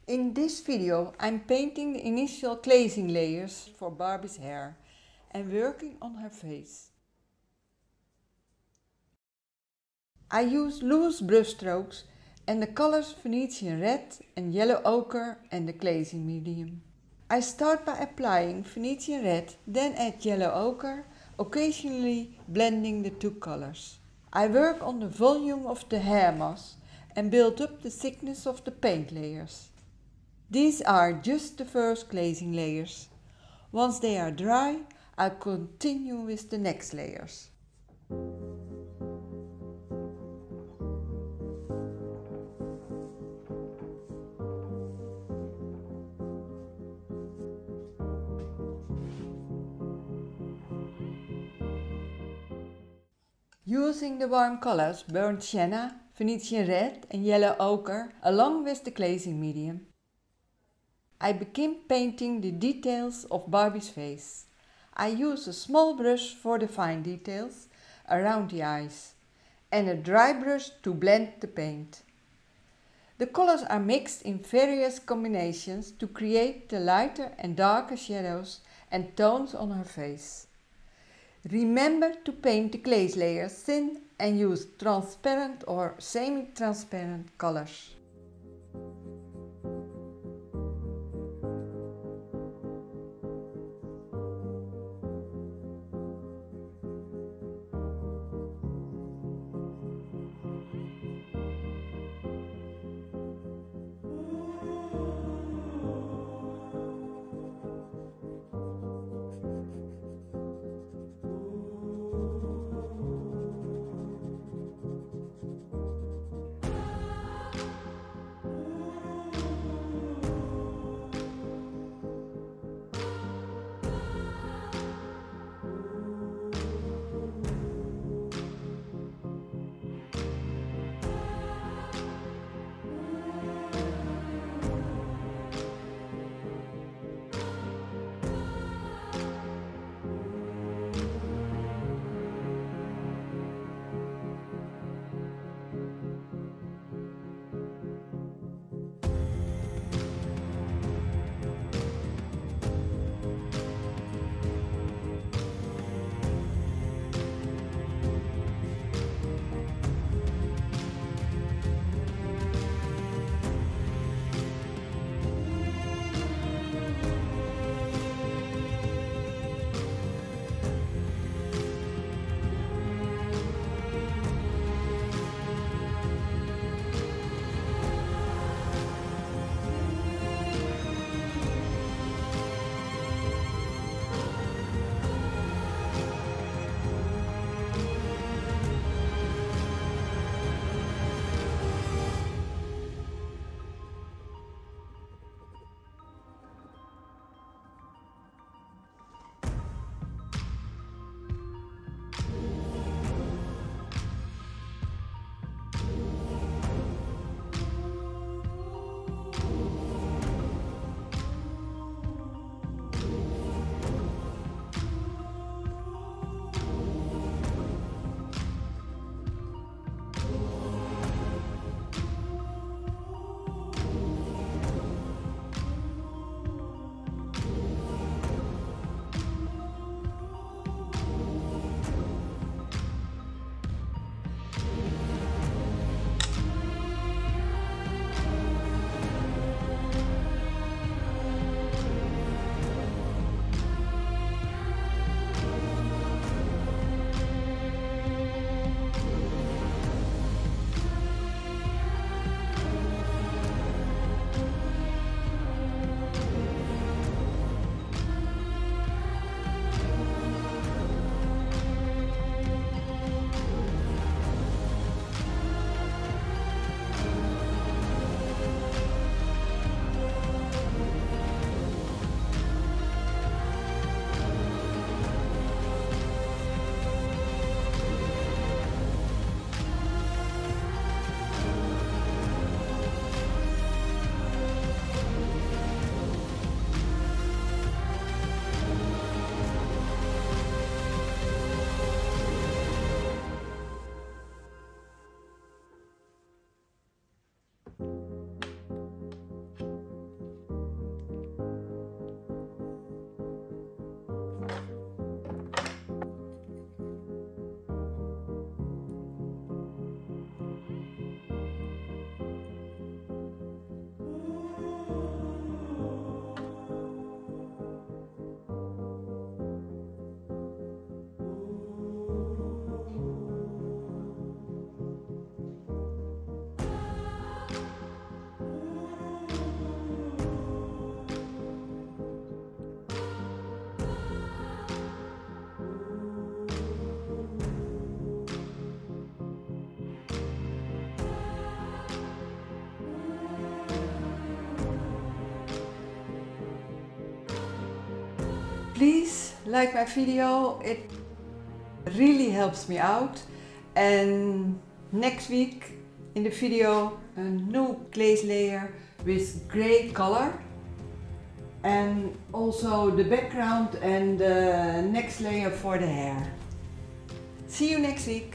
In this video I'm painting the initial glazing layers for Barbie's hair and working on her face. I use loose brush strokes and the colors Venetian Red and Yellow Ochre and the glazing medium. I start by applying Venetian Red, then add Yellow Ochre, occasionally blending the two colors. I work on the volume of the hair mass and build up the thickness of the paint layers. These are just the first glazing layers. Once they are dry, I'll continue with the next layers. Using the warm colors Burnt Sienna, Venetian Red and Yellow Ochre along with the glazing medium, I begin painting the details of Barbie's face. I use a small brush for the fine details around the eyes and a dry brush to blend the paint. The colors are mixed in various combinations to create the lighter and darker shadows and tones on her face. Remember to paint the glaze layers thin and use transparent or semi-transparent colors. Please like my video, it really helps me out. And next week in the video a new glaze layer with grey color, and also the background and the next layer for the hair. See you next week.